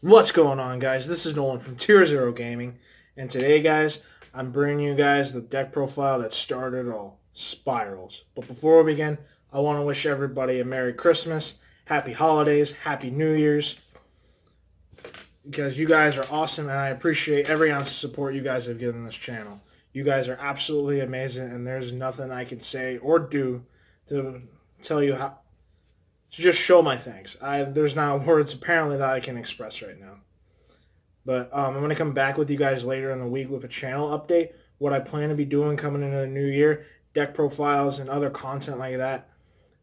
What's going on, guys? This is Nolan from Tier Zero Gaming, and today, guys, I'm bringing you guys the deck profile that started all, Spirals. But before we begin, I want to wish everybody a Merry Christmas, Happy Holidays, Happy New Year's, because you guys are awesome, and I appreciate every ounce of support you guys have given this channel. You guys are absolutely amazing, and there's nothing I can say or do to tell you how to just show my thanks. There's not words apparently that I can express right now. But I'm going to come back with you guys later in the week with a channel update, what I plan to be doing coming into the new year, deck profiles, and other content like that.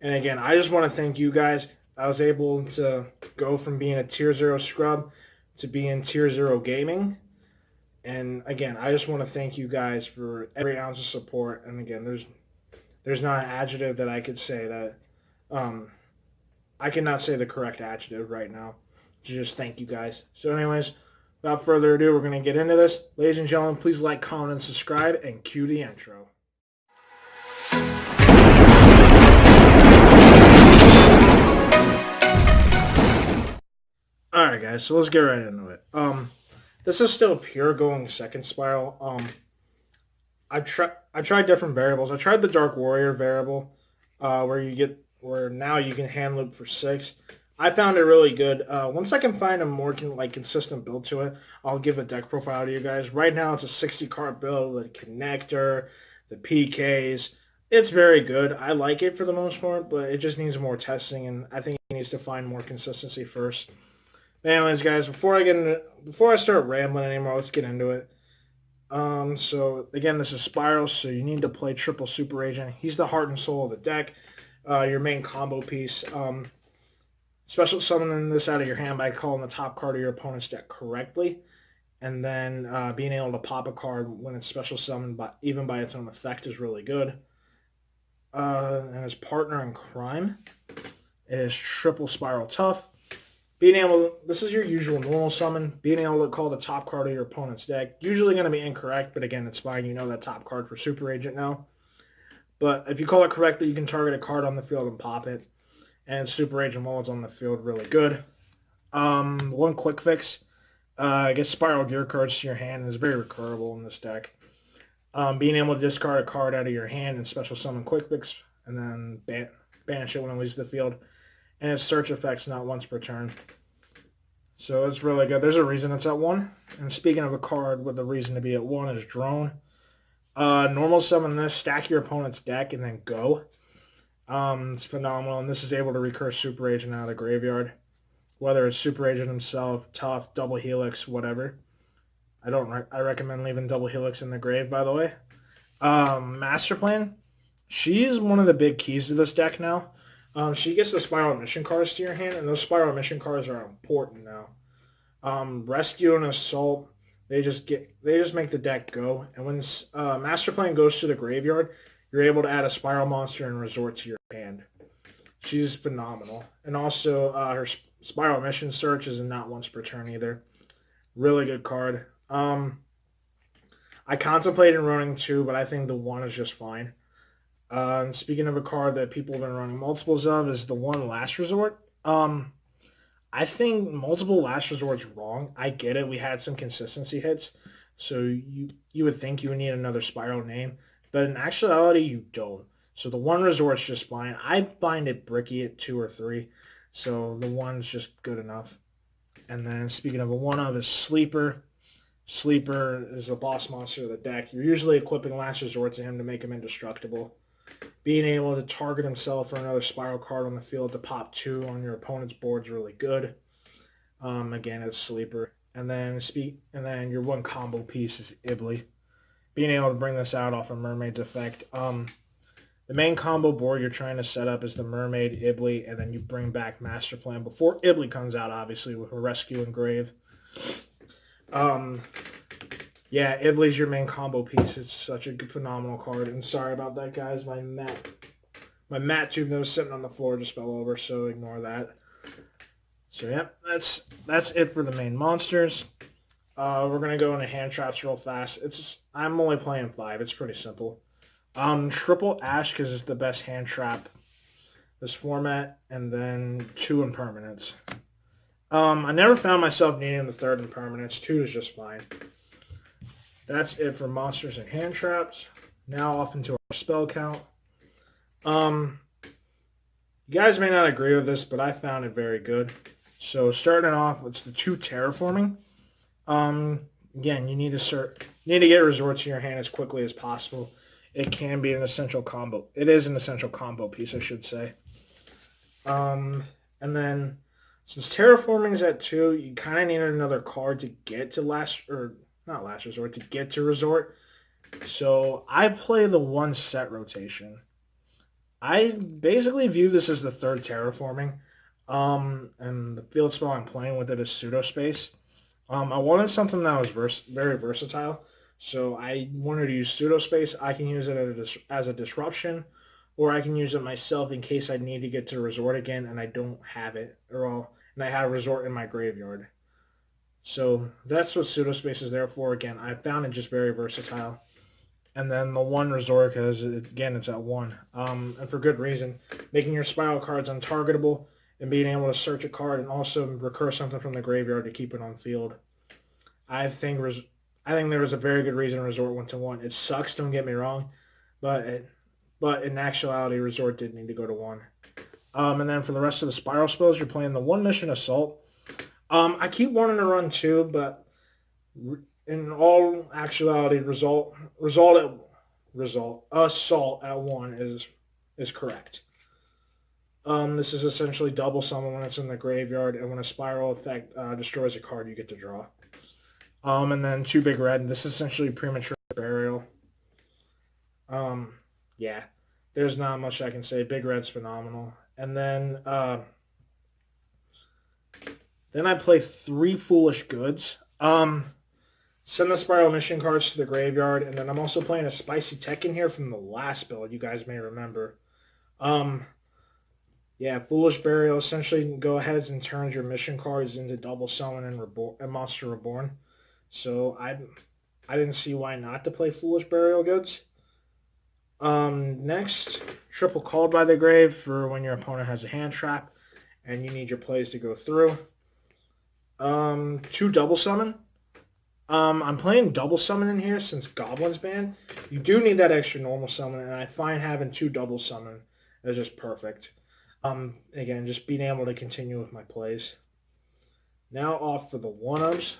And again, I just want to thank you guys. I was able to go from being a Tier 0 scrub to being Tier 0 gaming. And again, I just want to thank you guys for every ounce of support. And again, there's not an adjective that I could say that I cannot say the correct adjective right now. Just thank you guys. So anyways, without further ado, we're going to get into this. Ladies and gentlemen, please like, comment, and subscribe, and cue the intro. Alright guys, so let's get right into it. This is still pure going second Spyral. I tried different variables. I tried the Dark Warrior variable, where now you can hand loop for 6. I found it really good. Once I can find a more consistent build to it, I'll give a deck profile to you guys. Right now, it's a 60 card build with a connector, the PKs. It's very good. I like it for the most part, but it just needs more testing, and I think it needs to find more consistency first. But anyways, guys, before I start rambling anymore, let's get into it. So again, this is Spyral, so you need to play triple Super Agent. He's the heart and soul of the deck. Your main combo piece. Special summoning this out of your hand by calling the top card of your opponent's deck correctly, and then being able to pop a card when it's special summoned, even by its own effect, is really good. And his partner in crime is triple Spyral Tough. This is your usual normal summon. Being able to call the top card of your opponent's deck. Usually going to be incorrect, but again, it's fine. You know that top card for Super Agent now. But if you call it correctly, you can target a card on the field and pop it. And Super Agent while it's on the field, really good. One quick fix. I guess Spiral Gear cards to your hand is very recurable in this deck. Being able to discard a card out of your hand and special summon quick fix, and then banish it when it leaves the field. And its search effect's not once per turn. So it's really good. There's a reason it's at 1. And speaking of a card with a reason to be at 1 is Drone. Normal summon this, stack your opponent's deck, and then go. It's phenomenal, and this is able to recurse Super Agent out of the graveyard. Whether it's Super Agent himself, Tough, Double Helix, whatever. I recommend leaving Double Helix in the grave, by the way. Master Plan. She's one of the big keys to this deck now. She gets the Spiral Mission cards to your hand, and those Spiral Mission cards are important now. Rescue and Assault, they just make the deck go. And when Master Plan goes to the graveyard, you're able to add a Spiral monster and resort to your hand. She's phenomenal. And also, her Spiral Mission Search is not once per turn either. Really good card. I contemplated running 2, but I think the 1 is just fine. And speaking of a card that people have been running multiples of is the 1 Last Resort. I think multiple Last Resort's wrong. I get it. We had some consistency hits. So you would think you would need another Spiral name. But in actuality, you don't. So the 1 Resort's just fine. I find it bricky at 2 or 3. So the 1's just good enough. And then speaking of a 1-of is Sleeper. Sleeper is the boss monster of the deck. You're usually equipping Last Resort to him to make him indestructible. Being able to target himself for another Spiral card on the field to pop 2 on your opponent's board is really good. Again, it's Sleeper. And then your 1 combo piece is Ibly. Being able to bring this out off of Mermaid's effect. The main combo board you're trying to set up is the Mermaid, Ibly, and then you bring back Master Plan before Ibly comes out, obviously, with a Rescue and Grave. Yeah, Ibly's your main combo piece. It's such a good, phenomenal card. And sorry about that, guys. My mat tube that was sitting on the floor just fell over, so ignore that. So yeah, that's it for the main monsters. We're gonna go into hand traps real fast. I'm only playing 5. It's pretty simple. Triple Ash because it's the best hand trap this format, and then 2 impermanents. I never found myself needing the third in permanence. 2 is just fine. That's it for monsters and hand traps. Now off into our spell count. Um, you guys may not agree with this, but I found it very good. So starting off, it's the 2 terraforming. Um, Again, you need to get resorts in your hand as quickly as possible. It can be an essential combo. It is an essential combo piece, I should say. And then since terraforming is at 2, you kind of need another card to get to not last resort, to get to resort. So I play the 1 set rotation. I basically view this as the 3rd terraforming. And the field spell I'm playing with it is pseudospace. I wanted something that was very versatile, so I wanted to use pseudospace. I can use it as a disruption, or I can use it myself in case I need to get to resort again and I don't have it, and I have resort in my graveyard. So that's what pseudospace is there for. Again, I found it just very versatile. And then the 1 resort, because again, it's at 1. And for good reason. Making your Spyral cards untargetable and being able to search a card and also recur something from the graveyard to keep it on field. I think there was a very good reason Resort went to 1. It sucks, don't get me wrong, but in actuality, Resort did need to go to 1. And then for the rest of the Spyral spells, you're playing the 1 mission Assault. I keep wanting to run 2, but in all actuality, Assault at 1 is correct. This is essentially double summon when it's in the graveyard, and when a Spyral effect destroys a card, you get to draw. And then 2 big red. This is essentially premature burial. Yeah, there's not much I can say. Big red's phenomenal. And then I play 3 foolish goods. Send the Spyral mission cards to the graveyard, and then I'm also playing a spicy tech in here from the last build. You guys may remember. Yeah, Foolish Burial essentially go ahead and turns your mission cards into double summon and Monster Reborn. So I didn't see why not to play Foolish Burial Goods. Next, Triple Called by the Grave for when your opponent has a hand trap and you need your plays to go through. 2 double summon. I'm playing double summon in here since Goblin's banned. You do need that extra normal summon, and I find having 2 double summon is just perfect. Again, just being able to continue with my plays. Now off for the 1-ups.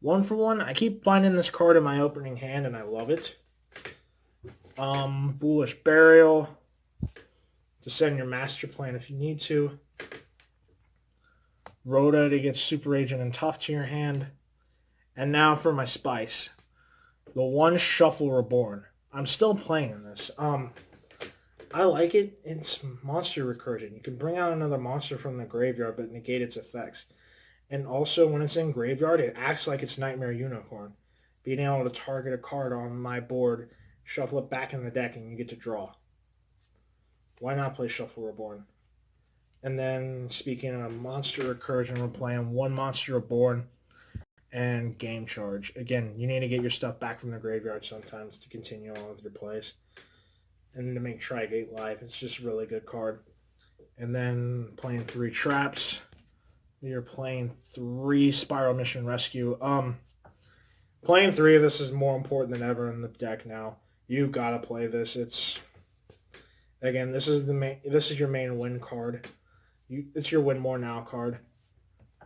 1 for 1. I keep finding this card in my opening hand, and I love it. Foolish Burial to send your Master Plan if you need to. Rhoda to get Super Agent and Tough to your hand. And now for my Spice. The 1 Shuffle Reborn. I'm still playing this. I like it. It's monster recursion. You can bring out another monster from the graveyard but negate its effects. And also, when it's in graveyard, it acts like it's Knightmare Unicorn. Being able to target a card on my board, shuffle it back in the deck, and you get to draw. Why not play Shuffle Reborn? And then, speaking of monster recursion, we're playing 1 Monster Reborn and Game Charge. Again, you need to get your stuff back from the graveyard sometimes to continue on with your plays. And to make Trigate live. It's just a really good card. And then playing 3 traps. You're playing 3 Spyral Mission Rescue. Playing 3 of this is more important than ever in the deck now. You gotta play this. Again, this is your main win card. It's your win more now card.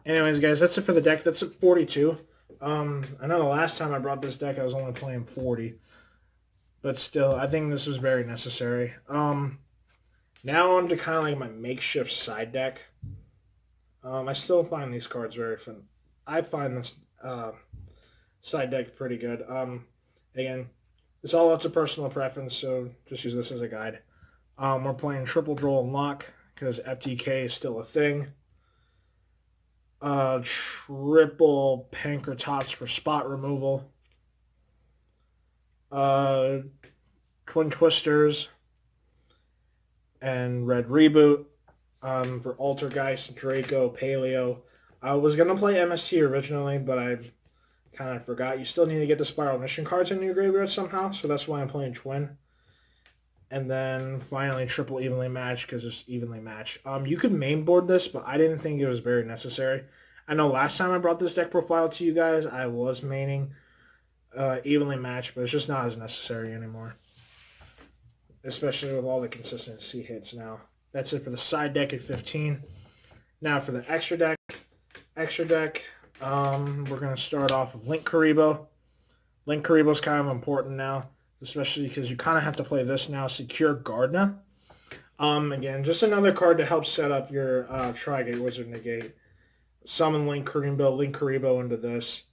Anyways, guys, that's it for the deck. That's at 42. I know the last time I brought this deck, I was only playing 40. But still, I think this was very necessary. Now on to kind of like my makeshift side deck. I still find these cards very fun. I find this side deck pretty good. Again, it's all up to personal preference, so just use this as a guide. We're playing Triple Droll and Lock because FTK is still a thing. Triple Pankratops for spot removal. Twin Twisters and Red Reboot for Altergeist, Draco, Paleo. I was going to play MST originally, but I kind of forgot. You still need to get the Spyral Mission cards into your graveyard somehow, so that's why I'm playing Twin. And then finally triple evenly matched because it's evenly matched. You could main board this, but I didn't think it was very necessary. I know last time I brought this deck profile to you guys, I was maining evenly matched, but it's just not as necessary anymore. Especially with all the consistency hits now. That's it for the side deck at 15. Now for the extra deck. We're going to start off with Link Karibo. Link Karibo is kind of important now, especially because you kind of have to play this now. Secure Gardna. Again, just another card to help set up your Tri-Gate Wizard Negate. Summon Link Karibo into this.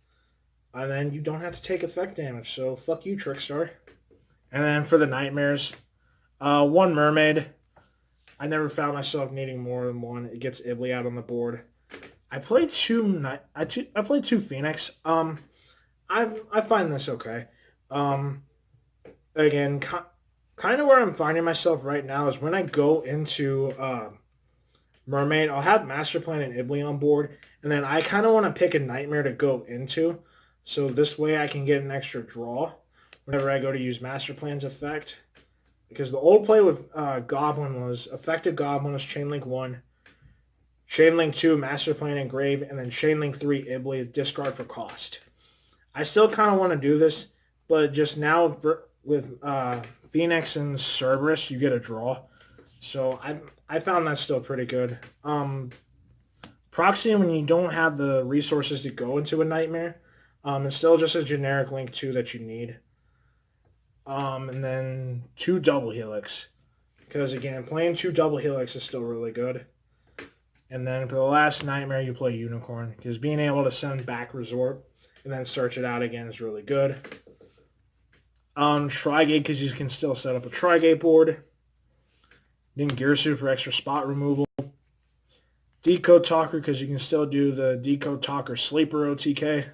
And then you don't have to take effect damage, so fuck you, Trickstar. And then for the Knightmares, one Mermaid. I never found myself needing more than one. It gets Ibly out on the board. I played two Phoenix. I find this okay. Again, kind of where I'm finding myself right now is when I go into Mermaid, I'll have Master Plan and Ibly on board, and then I kind of want to pick a Knightmare to go into, so this way I can get an extra draw whenever I go to use Master Plan's effect. Because the old play with Goblin was Effective Goblin was Chainlink 1, Chainlink 2, Master Plan Engrave, and then Chainlink 3, Ibly, discard for cost. I still kind of want to do this, but just now with Phoenix and Cerberus, you get a draw. So I found that still pretty good. Proxy, when you don't have the resources to go into a Knightmare, it's still just a generic Link 2 that you need. And then 2 Double Helix. Because again, playing 2 Double Helix is still really good. And then for the last Knightmare, you play Unicorn. Because being able to send back Resort and then search it out again is really good. Tri-Gate, because you can still set up a Tri-Gate board. Then Girsu for extra spot removal. Decode Talker, because you can still do the Decode Talker Sleeper OTK.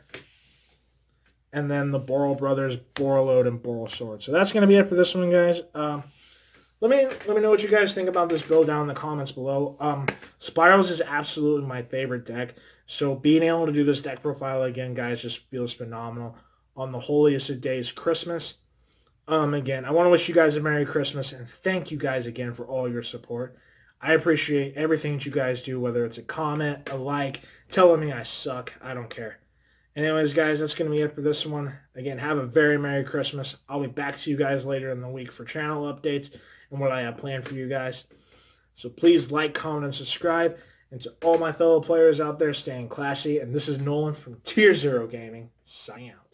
And then the Boral Brothers, Borreload, and Boral Sword. So that's going to be it for this one, guys. Let me know what you guys think about this build down in the comments below. Spyrals is absolutely my favorite deck. So being able to do this deck profile again, guys, just feels phenomenal on the holiest of days, Christmas. Again, I want to wish you guys a Merry Christmas, and thank you guys again for all your support. I appreciate everything that you guys do, whether it's a comment, a like, telling me I suck. I don't care. Anyways, guys, that's going to be it for this one. Again, have a very Merry Christmas. I'll be back to you guys later in the week for channel updates and what I have planned for you guys. So please like, comment, and subscribe. And to all my fellow players out there, staying classy. And this is Nolan from Tier Zero Gaming. Sign out.